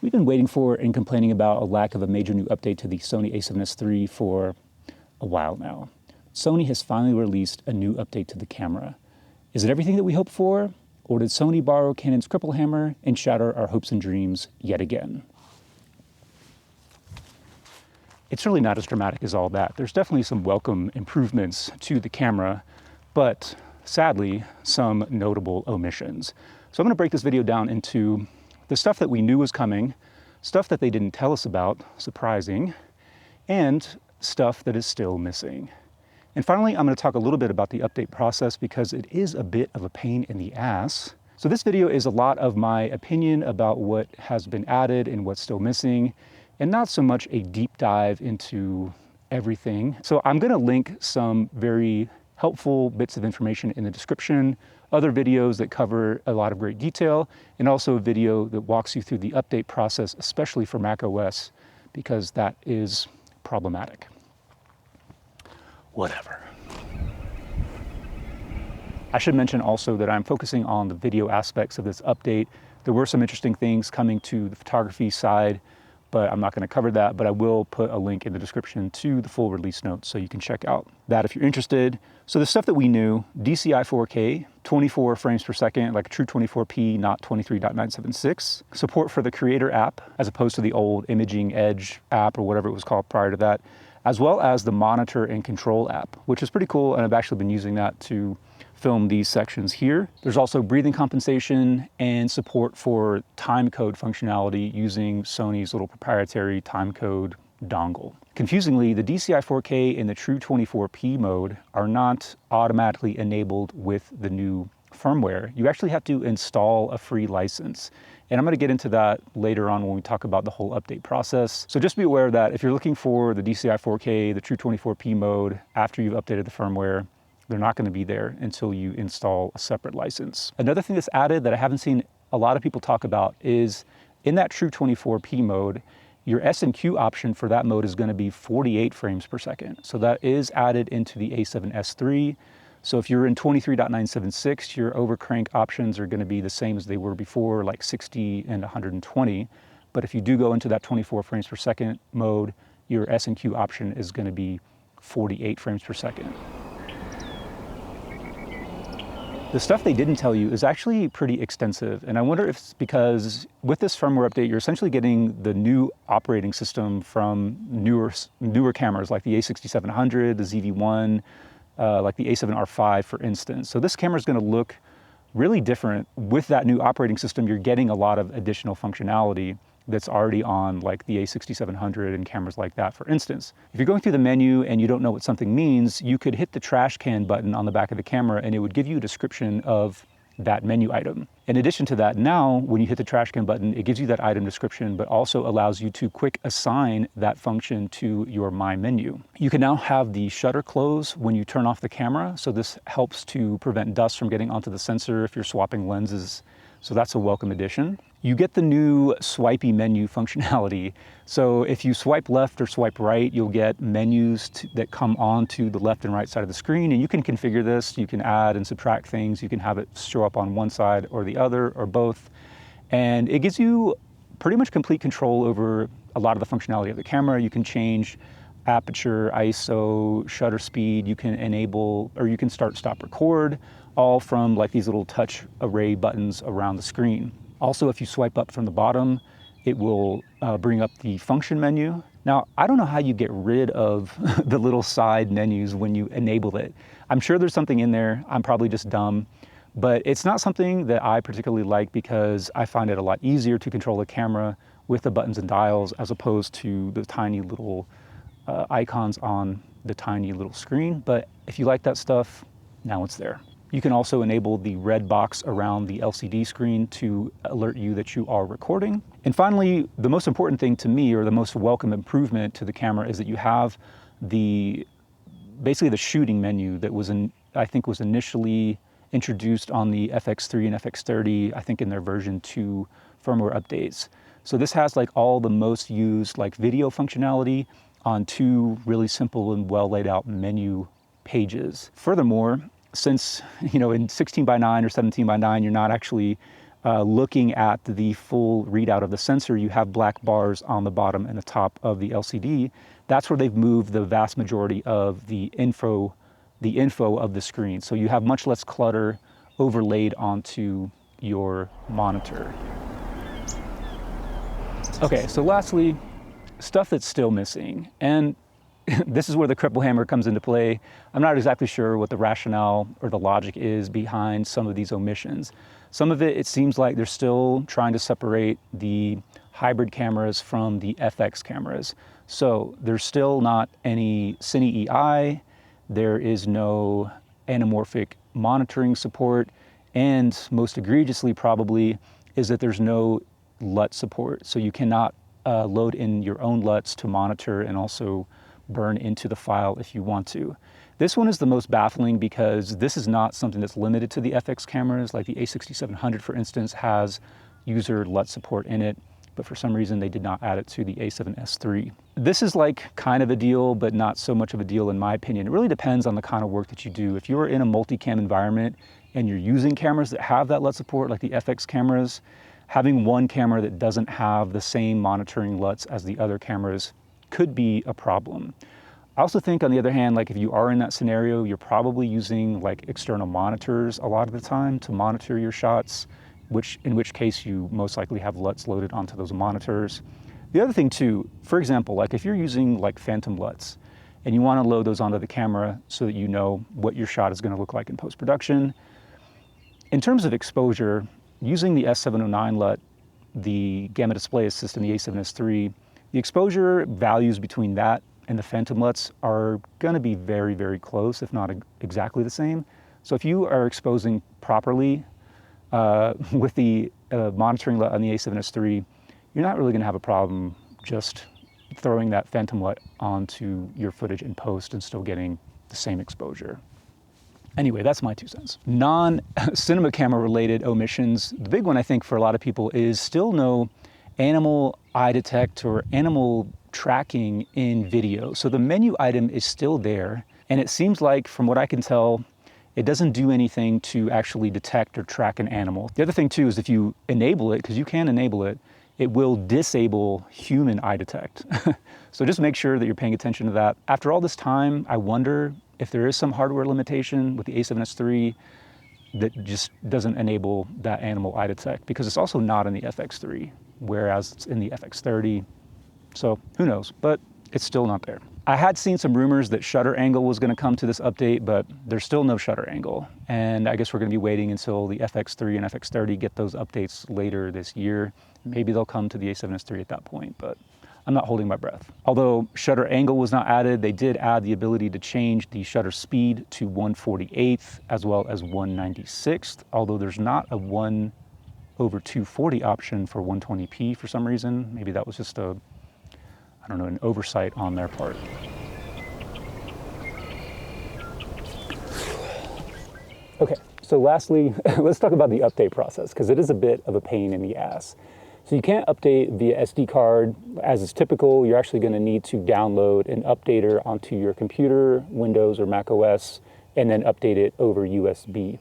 We've been waiting for and complaining about a lack of a major new update to the Sony a7S III for a while now. Sony has finally released a new update to the camera. Is it everything that we hoped for? Or did Sony borrow Canon's cripple hammer and shatter our hopes and dreams yet again? It's really not as dramatic as all that. There's definitely some welcome improvements to the camera, but sadly, some notable omissions. So I'm going to break this video down into the stuff that we knew was coming, stuff that they didn't tell us about, surprising, and stuff that is still missing. And finally, I'm going to talk a little bit about the update process because it is a bit of a pain in the ass. So this video is a lot of my opinion about what has been added and what's still missing, and not so much a deep dive into everything. So I'm going to link some very helpful bits of information in the description, other videos that cover a lot of great detail, and also a video that walks you through the update process, especially for macOS, because that is problematic. Whatever. I should mention also that I'm focusing on the video aspects of this update. There were some interesting things coming to the photography side, but I'm not going to cover that, but I will put a link in the description to the full release notes so you can check out that if you're interested. So the stuff that we knew, DCI 4K, 24 frames per second, like a true 24p, not 23.976. Support for the Creator app, as opposed to the old Imaging Edge app or whatever it was called prior to that, as well as the Monitor and Control app, which is pretty cool, and I've actually been using that to film these sections here. There's also breathing compensation and support for time code functionality using Sony's little proprietary time code dongle. Confusingly, the DCI 4K and the true 24p mode are not automatically enabled with the new firmware. You actually have to install a free license. And I'm going to get into that later on when we talk about the whole update process. So just be aware that if you're looking for the DCI 4K, the true 24p mode, after you've updated the firmware, they're not going to be there until you install a separate license. Another thing that's added that I haven't seen a lot of people talk about is in that true 24p mode, your S&Q option for that mode is going to be 48 frames per second. So that is added into the a7S III. So if you're in 23.976, your overcrank options are going to be the same as they were before, like 60 and 120. But if you do go into that 24 frames per second mode, your S&Q option is going to be 48 frames per second. The stuff they didn't tell you is actually pretty extensive, and I wonder if it's because with this firmware update, you're essentially getting the new operating system from newer cameras like the a7SIII, the ZV-1, like the a7R5, for instance. So this camera is going to look really different. With that new operating system, you're getting a lot of additional functionality that's already on like the a7SIII and cameras like that, for instance. If you're going through the menu and you don't know what something means, you could hit the trash can button on the back of the camera and it would give you a description of that menu item. In addition to that, now when you hit the trash can button, it gives you that item description, but also allows you to quick assign that function to your My Menu. You can now have the shutter close when you turn off the camera, so this helps to prevent dust from getting onto the sensor if you're swapping lenses. So that's a welcome addition. You get the new swipey menu functionality. So if you swipe left or swipe right, you'll get menus that come onto the left and right side of the screen, and you can configure this. You can add and subtract things. You can have it show up on one side or the other or both. And it gives you pretty much complete control over a lot of the functionality of the camera. You can change aperture, ISO, shutter speed. You can enable, or you can start, stop, record, all from like these little touch array buttons around the screen. Also, if you swipe up from the bottom, it will bring up the function menu. Now, I don't know how you get rid of the little side menus when you enable it. I'm sure there's something in there. I'm probably just dumb, but it's not something that I particularly like because I find it a lot easier to control the camera with the buttons and dials as opposed to the tiny little icons on the tiny little screen. But if you like that stuff, now it's there. You can also enable the red box around the LCD screen to alert you that you are recording. And finally, the most important thing to me, or the most welcome improvement to the camera, is that you have basically the shooting menu that I think was initially introduced on the FX3 and FX30, I think in their version 2 firmware updates. So this has like all the most used like video functionality on 2 really simple and well laid out menu pages. Furthermore, since, in 16:9 or 17:9, you're not actually looking at the full readout of the sensor, you have black bars on the bottom and the top of the LCD. That's where they've moved the vast majority of the info of the screen. So you have much less clutter overlaid onto your monitor. Okay, so lastly, stuff that's still missing. And this is where the cripple hammer comes into play. I'm not exactly sure what the rationale or the logic is behind some of these omissions. Some of it seems like they're still trying to separate the hybrid cameras from the FX cameras. So there's still not any Cine EI, there is no anamorphic monitoring support, and most egregiously probably is that there's no LUT support. So you cannot load in your own LUTs to monitor and also burn into the file if you want to. This one is the most baffling because this is not something that's limited to the FX cameras. Like the a7SIII, for instance, has user LUT support in it, but for some reason they did not add it to the a7S III. This is like kind of a deal, but not so much of a deal in my opinion. It really depends on the kind of work that you do. If you're in a multicam environment and you're using cameras that have that LUT support, like the FX cameras, having one camera that doesn't have the same monitoring LUTs as the other cameras could be a problem. I also think, on the other hand, like if you are in that scenario, you're probably using like external monitors a lot of the time to monitor your shots, in which case you most likely have LUTs loaded onto those monitors. The other thing too, for example, like if you're using like phantom LUTs and you want to load those onto the camera so that you know what your shot is going to look like in post-production, in terms of exposure, using the S709 LUT, the Gamma Display Assist, and the a7S III, the exposure values between that and the phantom LUTs are going to be very, very close, if not exactly the same. So if you are exposing properly with the monitoring LUT on the a7S III, you're not really going to have a problem just throwing that phantom LUT onto your footage in post and still getting the same exposure. Anyway, that's my 2 cents. Non-cinema camera related omissions, the big one I think for a lot of people is still no animal eye detect or animal tracking in video. So the menu item is still there, and it seems like, from what I can tell, it doesn't do anything to actually detect or track an animal. The other thing too is if you enable it, because you can enable it, it will disable human eye detect. So just make sure that you're paying attention to that. After all this time, I wonder if there is some hardware limitation with the a7S III that just doesn't enable that animal eye detect, because it's also not in the FX3, whereas it's in the FX30. So who knows, but it's still not there. I had seen some rumors that shutter angle was going to come to this update, but there's still no shutter angle. And I guess we're going to be waiting until the FX3 and FX30 get those updates later this year. Maybe they'll come to the a7S III at that point, but I'm not holding my breath. Although shutter angle was not added, they did add the ability to change the shutter speed to 1/48th as well as 1/96th, although there's not a 1/240 option for 120p for some reason. Maybe that was just a, I don't know, an oversight on their part. Okay, so lastly, let's talk about the update process, because it is a bit of a pain in the ass. So you can't update via SD card. As is typical, you're actually going to need to download an updater onto your computer, Windows or Mac OS, and then update it over USB.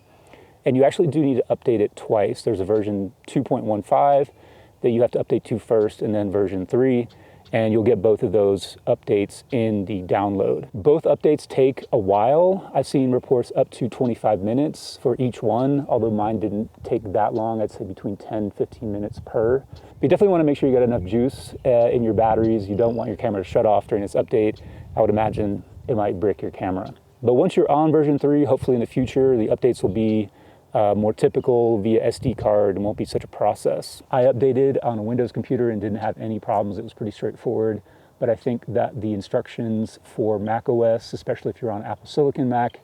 And you actually do need to update it twice. There's a version 2.15 that you have to update to first, and then version 3. And you'll get both of those updates in the download. Both updates take a while. I've seen reports up to 25 minutes for each one, although mine didn't take that long. I'd say between 10 and 15 minutes per. But you definitely want to make sure you got enough juice in your batteries. You don't want your camera to shut off during this update. I would imagine it might brick your camera. But once you're on version 3, hopefully in the future, the updates will be more typical via SD card and won't be such a process. I updated on a Windows computer and didn't have any problems. It was pretty straightforward, but I think that the instructions for Mac OS, especially if you're on Apple Silicon Mac,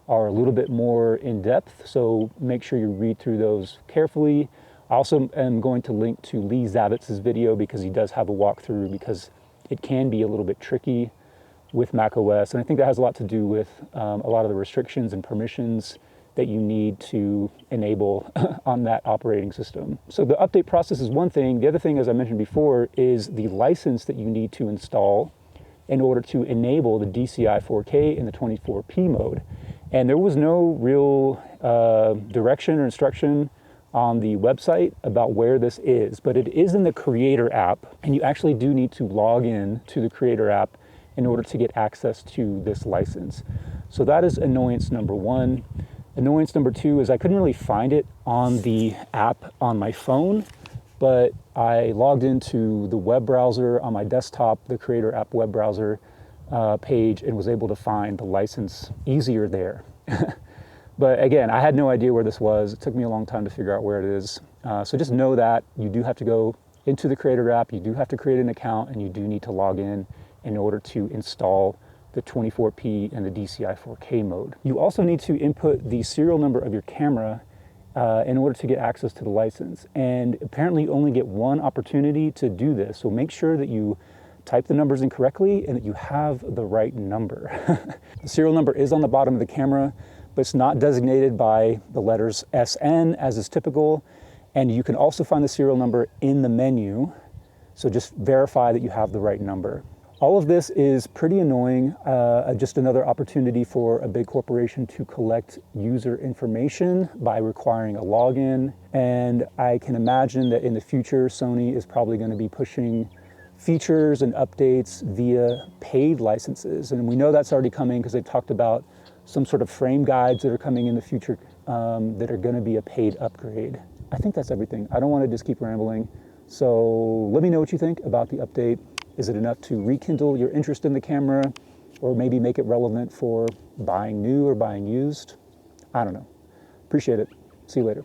are a little bit more in depth, so make sure you read through those carefully. I also am going to link to Lee Zavitz's video because he does have a walkthrough, because it can be a little bit tricky with Mac OS, and I think that has a lot to do with a lot of the restrictions and permissions that you need to enable on that operating system. So the update process is one thing. The other thing, as I mentioned before, is the license that you need to install in order to enable the DCI 4K in the 24p mode. And there was no real direction or instruction on the website about where this is, but it is in the Creator app, and you actually do need to log in to the Creator app in order to get access to this license. So that is annoyance number one. Annoyance number two is I couldn't really find it on the app on my phone, but I logged into the web browser on my desktop, the Creator app web browser page, and was able to find the license easier there. But again, I had no idea where this was. It took me a long time to figure out where it is. So just know that you do have to go into the Creator app, you do have to create an account, and you do need to log in order to install the 24p and the DCI 4K mode. You also need to input the serial number of your camera in order to get access to the license. And apparently you only get one opportunity to do this. So make sure that you type the numbers in correctly and that you have the right number. The serial number is on the bottom of the camera, but it's not designated by the letters SN as is typical. And you can also find the serial number in the menu. So just verify that you have the right number. All of this is pretty annoying, just another opportunity for a big corporation to collect user information by requiring a login. And I can imagine that in the future, Sony is probably going to be pushing features and updates via paid licenses. And we know that's already coming because they've talked about some sort of frame guides that are coming in the future that are going to be a paid upgrade. I think that's everything. I don't want to just keep rambling. So let me know what you think about the update. Is it enough to rekindle your interest in the camera, or maybe make it relevant for buying new or buying used? I don't know. Appreciate it. See you later.